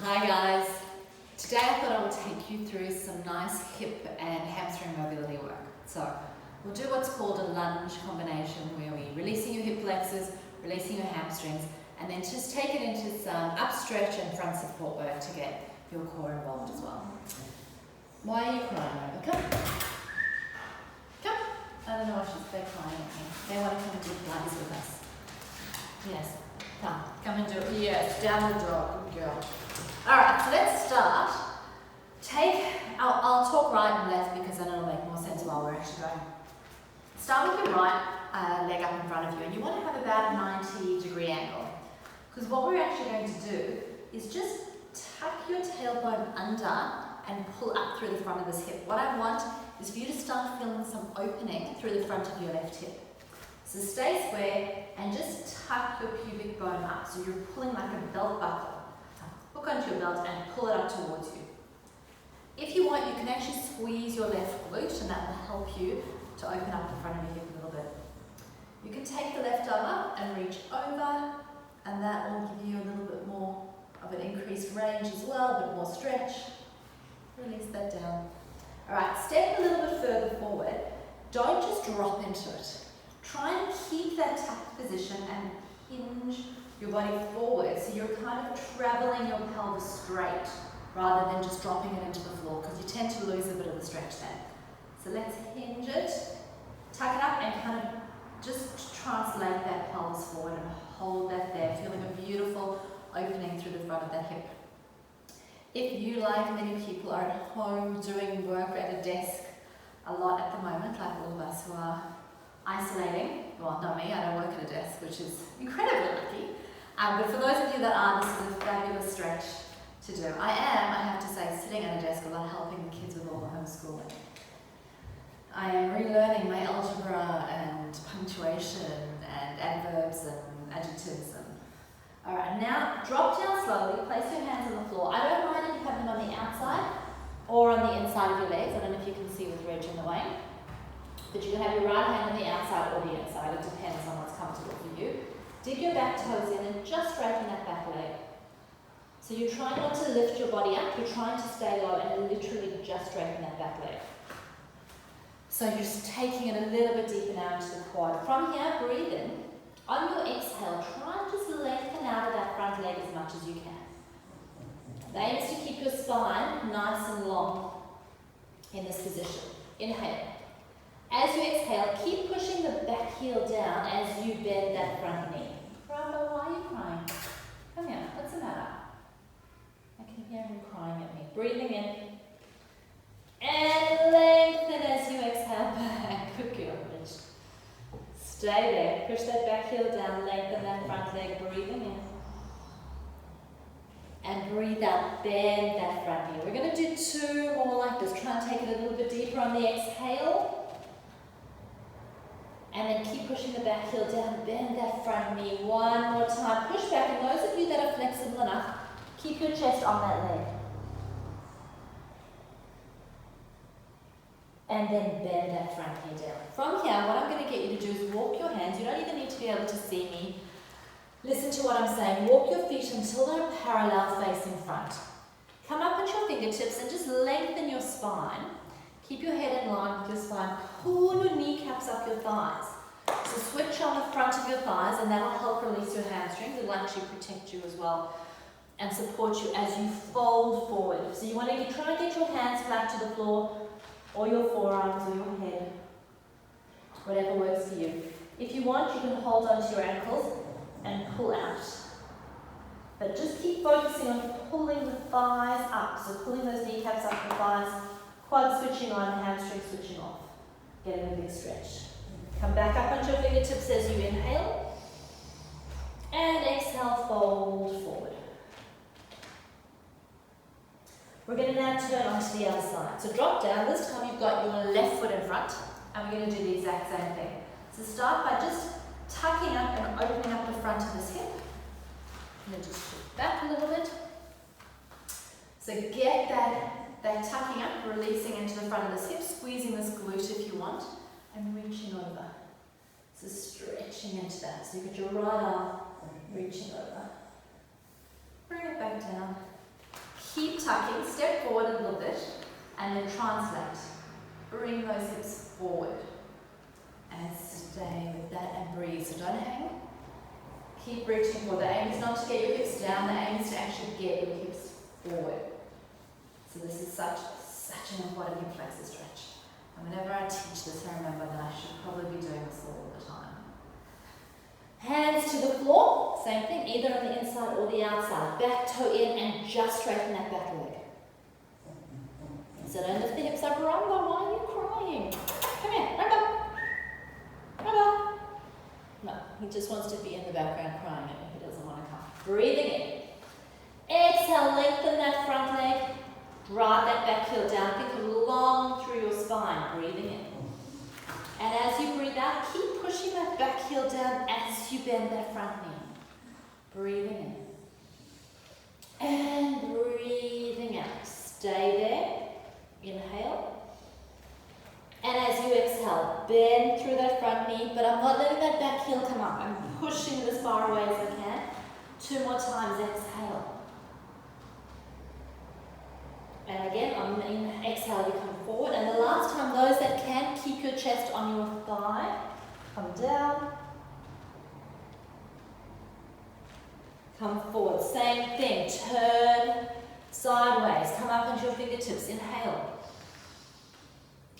Hi guys, today I thought I would take you through some nice hip and hamstring mobility work. So we'll do what's called a lunge combination where we're releasing your hip flexors, releasing your hamstrings, and then just take it into some up stretch and front support work to get your core involved as well. Why are you crying, Rebecca? Come. I don't know why they're crying at me. They want to come and do Pilates with us. Yes. Come and do it. Yes, down the dog. Good girl. Alright, so let's start. I'll talk right and left because then it'll make more sense while we're actually going. Start with your right leg up in front of you, and you want to have about a 90-degree angle. Because what we're actually going to do is just tuck your tailbone under and pull up through the front of this hip. What I want is for you to start feeling some opening through the front of your left hip. So stay square and just tuck your pubic bone up. So you're pulling like a belt buckle. Hook onto your belt and pull it up towards you. If you want, you can actually squeeze your left glute and that will help you to open up the front of your hip a little bit. You can take the left arm up and reach over, and that will give you a little bit more of an increased range as well, a bit more stretch. Release that down. Alright, step a little bit further forward. Don't just drop into it. Try and keep that tucked position and hinge your body forward, so you're kind of traveling your pelvis straight rather than just dropping it into the floor, because you tend to lose a bit of the stretch then. So let's hinge it, tuck it up, and kind of just translate that pelvis forward and hold that there, feeling a beautiful opening through the front of that hip. If you, like many people, are at home doing work at a desk a lot at the moment, like all of us who are isolating, well, not me, I don't work at a desk, which is incredibly lucky. But for those of you that aren't, this is a fabulous stretch to do. I have to say, sitting at a desk a lot, helping the kids with all the homeschooling. I am relearning my algebra and punctuation and adverbs and adjectives. Alright, now drop down slowly, place your hands on the floor. I don't mind if you have them on the outside or on the inside of your legs. I don't know if you can see with Reg in the way. But you can have your right hand on the outside or the inside. It depends on what's comfortable for you. Dig your back toes in and just straighten that back leg. So you're trying not to lift your body up, you're trying to stay low and literally just straighten that back leg. So you're just taking it a little bit deeper now into the quad. From here, breathe in. On your exhale, try and just lengthen out of that front leg as much as you can. The aim is to keep your spine nice and long in this position. Inhale. As you exhale, keep pushing the back heel down as you bend that front knee. Rambo, why are you crying? Come here, what's the matter? I can hear him crying at me. Breathing in. And lengthen as you exhale back. Good girl, Rich. Stay there. Push that back heel down, lengthen that front leg. Breathing in. And breathe out, bend that front knee. We're going to do two more like this. Try and take it a little bit deeper on the exhale. And then keep pushing the back heel down, bend that front knee one more time. Push back, and those of you that are flexible enough, keep your chest on that leg. And then bend that front knee down. From here, what I'm going to get you to do is walk your hands. You don't even need to be able to see me. Listen to what I'm saying. Walk your feet until they're parallel facing front. Come up with your fingertips and just lengthen your spine. Keep your head in line with your spine. Pull your kneecaps up your thighs. So switch on the front of your thighs, and that will help release your hamstrings. It will actually protect you as well and support you as you fold forward. So you want to try to get your hands flat to the floor, or your forearms or your head, whatever works for you. If you want, you can hold onto your ankles and pull out. But just keep focusing on pulling the thighs up. So pulling those kneecaps up the thighs. Quad switching on, hamstring switching off. Getting a big stretch. Come back up onto your fingertips as you inhale. And exhale, fold forward. We're going to now turn onto the other side. So drop down. This time you've got your left foot in front. And we're going to do the exact same thing. So start by just tucking up and opening up the front of this hip. And then just push back a little bit. So get that tucking up, releasing into the front of this hip, squeezing this glute if you want, and reaching over. So stretching into that. So you get your right arm reaching over. Bring it back down. Keep tucking, step forward a little bit, and then translate. Bring those hips forward. And stay with that and breathe. So don't hang. Keep reaching forward. The aim is not to get your hips down, the aim is to actually get your hips forward. So this is such an important hip flexor stretch. And whenever I teach this, I remember that I should probably be doing this all the time. Hands to the floor, same thing, either on the inside or the outside. Back toe in and just straighten that back leg. So don't lift the hips up, Rumba, why are you crying? Come here, Rumba. Rumba. No, he just wants to be in the background crying at me, he doesn't want to come. Breathing in. Exhale, lengthen that front leg. Drive that back heel down, think long through your spine, breathing in. And as you breathe out, keep pushing that back heel down as you bend that front knee. Breathing in. And breathing out. Stay there. Inhale. And as you exhale, bend through that front knee, but I'm not letting that back heel come up. I'm pushing it as far away as I can. 2 more times, exhale. And again, on the exhale, you come forward. And the last time, those that can, keep your chest on your thigh. Come down. Come forward. Same thing. Turn sideways. Come up into your fingertips. Inhale.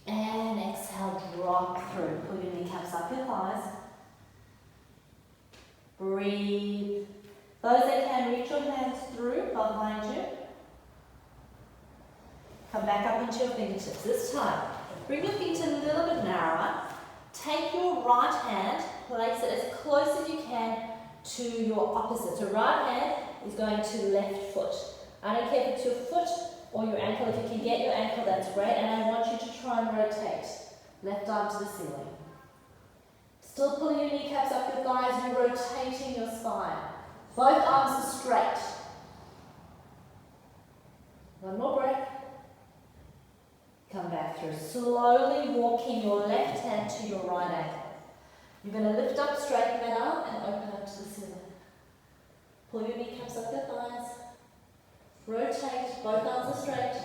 And exhale, drop through. Pull your kneecaps up your thighs. Breathe. Those that can, reach your hands through behind you. Come back up into your fingertips. This time, bring your feet a little bit narrower. Take your right hand, place it as close as you can to your opposite. So right hand is going to left foot. I don't care if it's your foot or your ankle. If you can get your ankle, that's great. And I want you to try and rotate. Left arm to the ceiling. Still pulling your kneecaps up your thighs. You're rotating your spine. Both arms are straight. One more breath. Come back through. Slowly walking your left hand to your right ankle. You're going to lift up, straighten that arm, and open up to the ceiling. Pull your kneecaps up your thighs. Rotate, both arms are straight.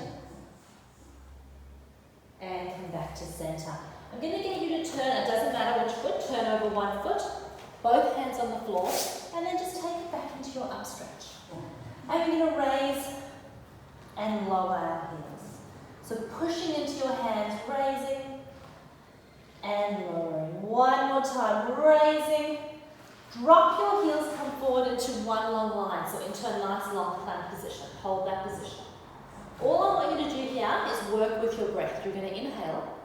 And come back to center. I'm going to get you to turn, it doesn't matter which foot, turn over one foot, both hands on the floor, and then just take it back into your upstretch. And you're going to raise and lower our heels. So pushing into your hands, raising and lowering. One more time, raising. Drop your heels, come forward into one long line, so into a nice long plank position. Hold that position. All I want you to do here is work with your breath. You're going to inhale.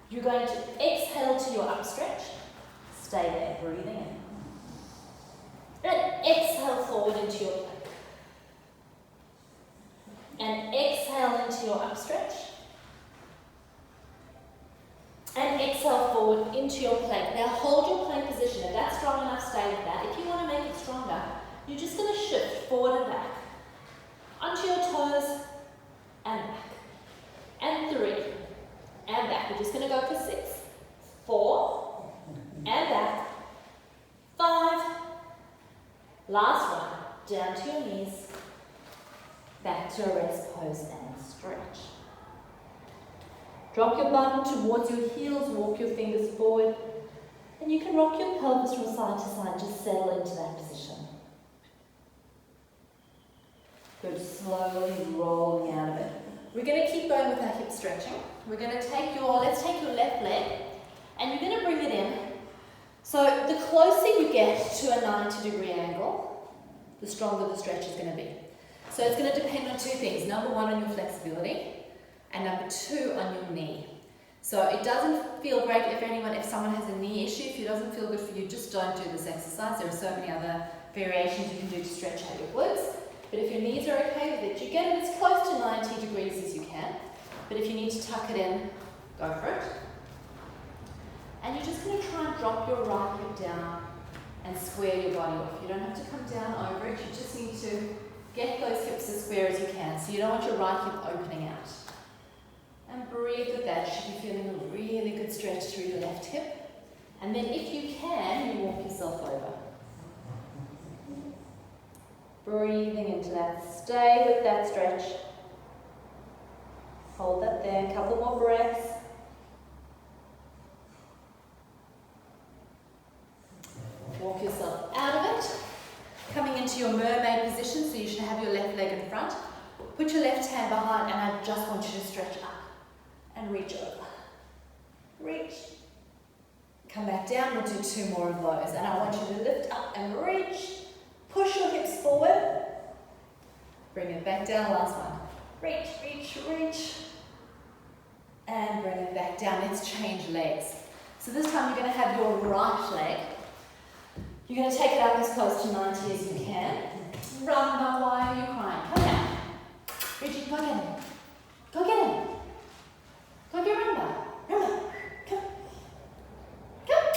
You're going to exhale to your upstretch. Stay there, breathing in. And exhale forward into your plank. And exhale into your upstretch. And exhale forward into your plank. Now hold your plank position. If that's strong enough, stay with that. If you want to make it stronger, you're just going to shift forward and back. Onto your toes and back. And 3. And back. We're just going to go for 6. 4. And back. 5. Last one. Down to your knees. Back to a rest pose and stretch. Drop your bum towards your heels, walk your fingers forward, and you can rock your pelvis from side to side, just settle into that position. Good, slowly rolling out of it. We're going to keep going with our hip stretching. We're going to let's take your left leg, and you're going to bring it in. So the closer you get to a 90-degree angle, the stronger the stretch is going to be. So it's going to depend on 2 things. Number 1, on your flexibility, and number 2, on your knee. So it doesn't feel great if someone has a knee issue. If it doesn't feel good for you, just don't do this exercise. There are so many other variations you can do to stretch out your glutes. But if your knees are okay with it, you get it as close to 90 degrees as you can. But if you need to tuck it in, go for it. And you're just going to try and drop your right hip down and square your body off. You don't have to come down over it. You just need to get those hips as square as you can. So you don't want your right hip opening out. And breathe with that. You should be feeling a really good stretch through your left hip. And then if you can, you walk yourself over. Breathing into that. Stay with that stretch. Hold that there. A couple more breaths. Walk yourself out of it. Coming into your mermaid position, so you should have your left leg in front. Put your left hand behind, and I just want you to stretch up and reach over. Reach. Come back down. We'll do 2 more of those. And I want you to lift up and reach. Push your hips forward. Bring it back down. Last one. Reach, reach, reach. And bring it back down. Let's change legs. So this time you're going to have your right leg. You're going to take it up as close to 90 as you can. Run, why are you crying? Come down. Reggie, go get him. Go get him. Go get Rumba. Rumba, come. Come.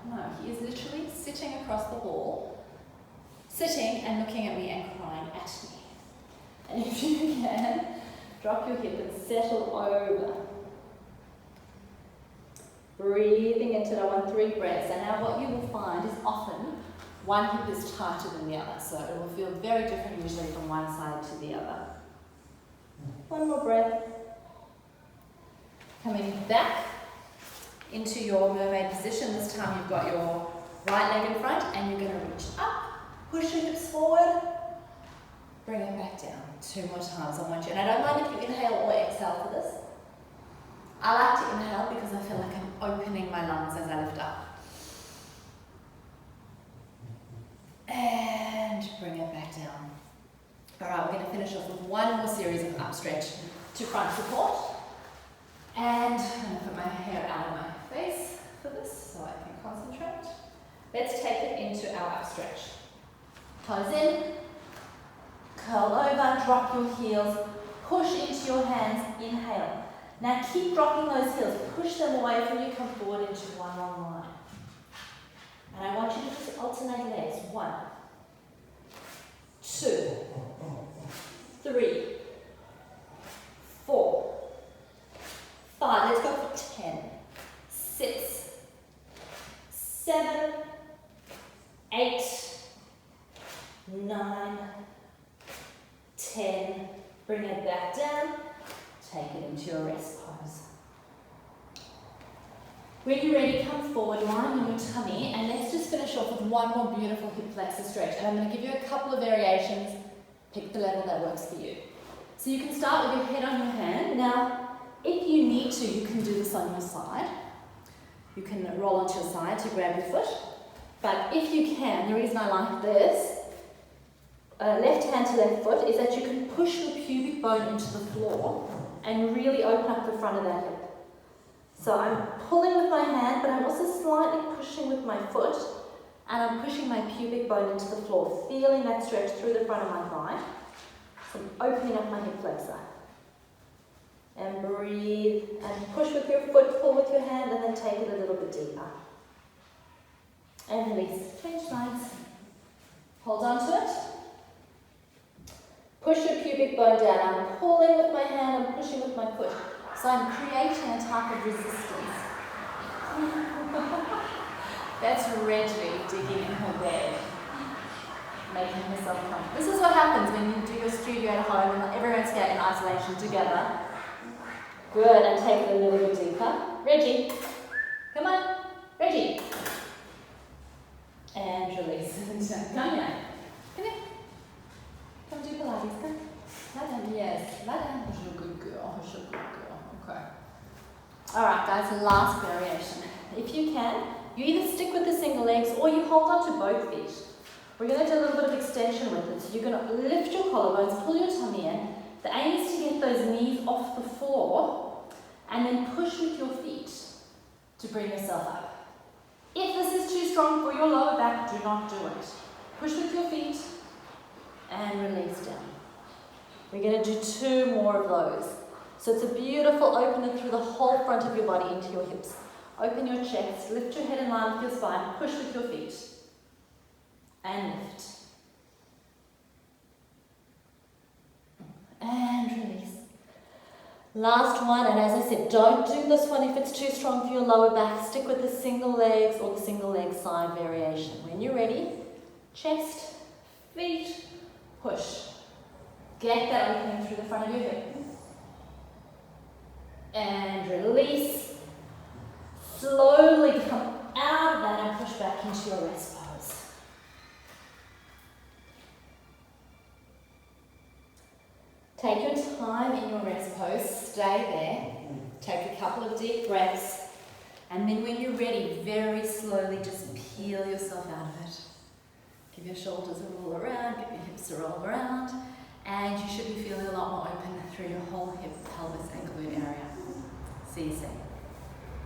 No, he is literally sitting across the hall, sitting and looking at me and crying at me. And if you can, drop your hip and settle over. Breathing into it. I want 3 breaths. And now what you will find is often one hip is tighter than the other. So it will feel very different usually from one side to the other. 1 more breath. Coming back into your mermaid position. This time you've got your right leg in front and you're going to reach up. Push your hips forward. Bring it back down. 2 more times. I want you. And I don't mind if you inhale or exhale for this. I like to inhale because I feel like I'm opening my lungs as I lift up. And bring it back down. Alright, we're going to finish off with 1 more series of up stretch to front support. And I'm going to put my hair out of my face for this so I can concentrate. Let's take it into our up stretch. Toes in, curl over, drop your heels, push into your hands, inhale. Now keep dropping those heels, push them away from you, come forward into one long line. And I want you to just alternate legs. 1, 2, 3, 4, 5. Let's go for 10, 6, 7, 8, 9, 10. Bring it back down. Take it into your rest pose. When you're ready, come forward, line on your tummy, and let's just finish off with 1 more beautiful hip flexor stretch. And I'm going to give you a couple of variations. Pick the level that works for you. So you can start with your head on your hand. Now, if you need to, you can do this on your side. You can roll onto your side to grab your foot. But if you can, the reason I like this, left hand to left foot, is that you can push your pubic bone into the floor and really open up the front of that hip. So I'm pulling with my hand, but I'm also slightly pushing with my foot, and I'm pushing my pubic bone into the floor, feeling that stretch through the front of my thigh. So I'm opening up my hip flexor. And breathe, and push with your foot, pull with your hand, and then take it a little bit deeper. And release. Change sides. Hold on to it. Push your pubic bone down. I'm pulling with my hand, I'm pushing with my foot. So I'm creating a type of resistance. That's Reggie digging in her bed, making herself comfortable. This is what happens when you do your studio at home and everyone's here in isolation together. Good, and take it a little bit deeper. Reggie, come on, Reggie. And release. Come here. Come here. Come do Pilates, come. Lie down, yes. Lie down. You're a good girl. You're a good girl. Okay. Alright guys, last variation. If you can, you either stick with the single legs or you hold on to both feet. We're going to do a little bit of extension with it. So you're going to lift your collarbones, pull your tummy in. The aim is to get those knees off the floor and then push with your feet to bring yourself up. If this is too strong for your lower back, do not do it. Push with your feet and release down. We're going to do 2 more of those. So it's a beautiful opener through the whole front of your body into your hips. Open your chest, lift your head in line with your spine, push with your feet, and lift. And release. Last one, and as I said, don't do this one if it's too strong for your lower back. Stick with the single legs or the single leg side variation. When you're ready, chest, feet, push. Get that opening through the front of your hip. And release. Slowly come out of that and push back into your rest pose. Take your time in your rest pose, stay there. Take a couple of deep breaths. And then when you're ready, very slowly just peel yourself out of it. Give your shoulders a roll around, give your hips a roll around, and you should be feeling a lot more open through your whole hip, pelvis, and glute area. See you soon.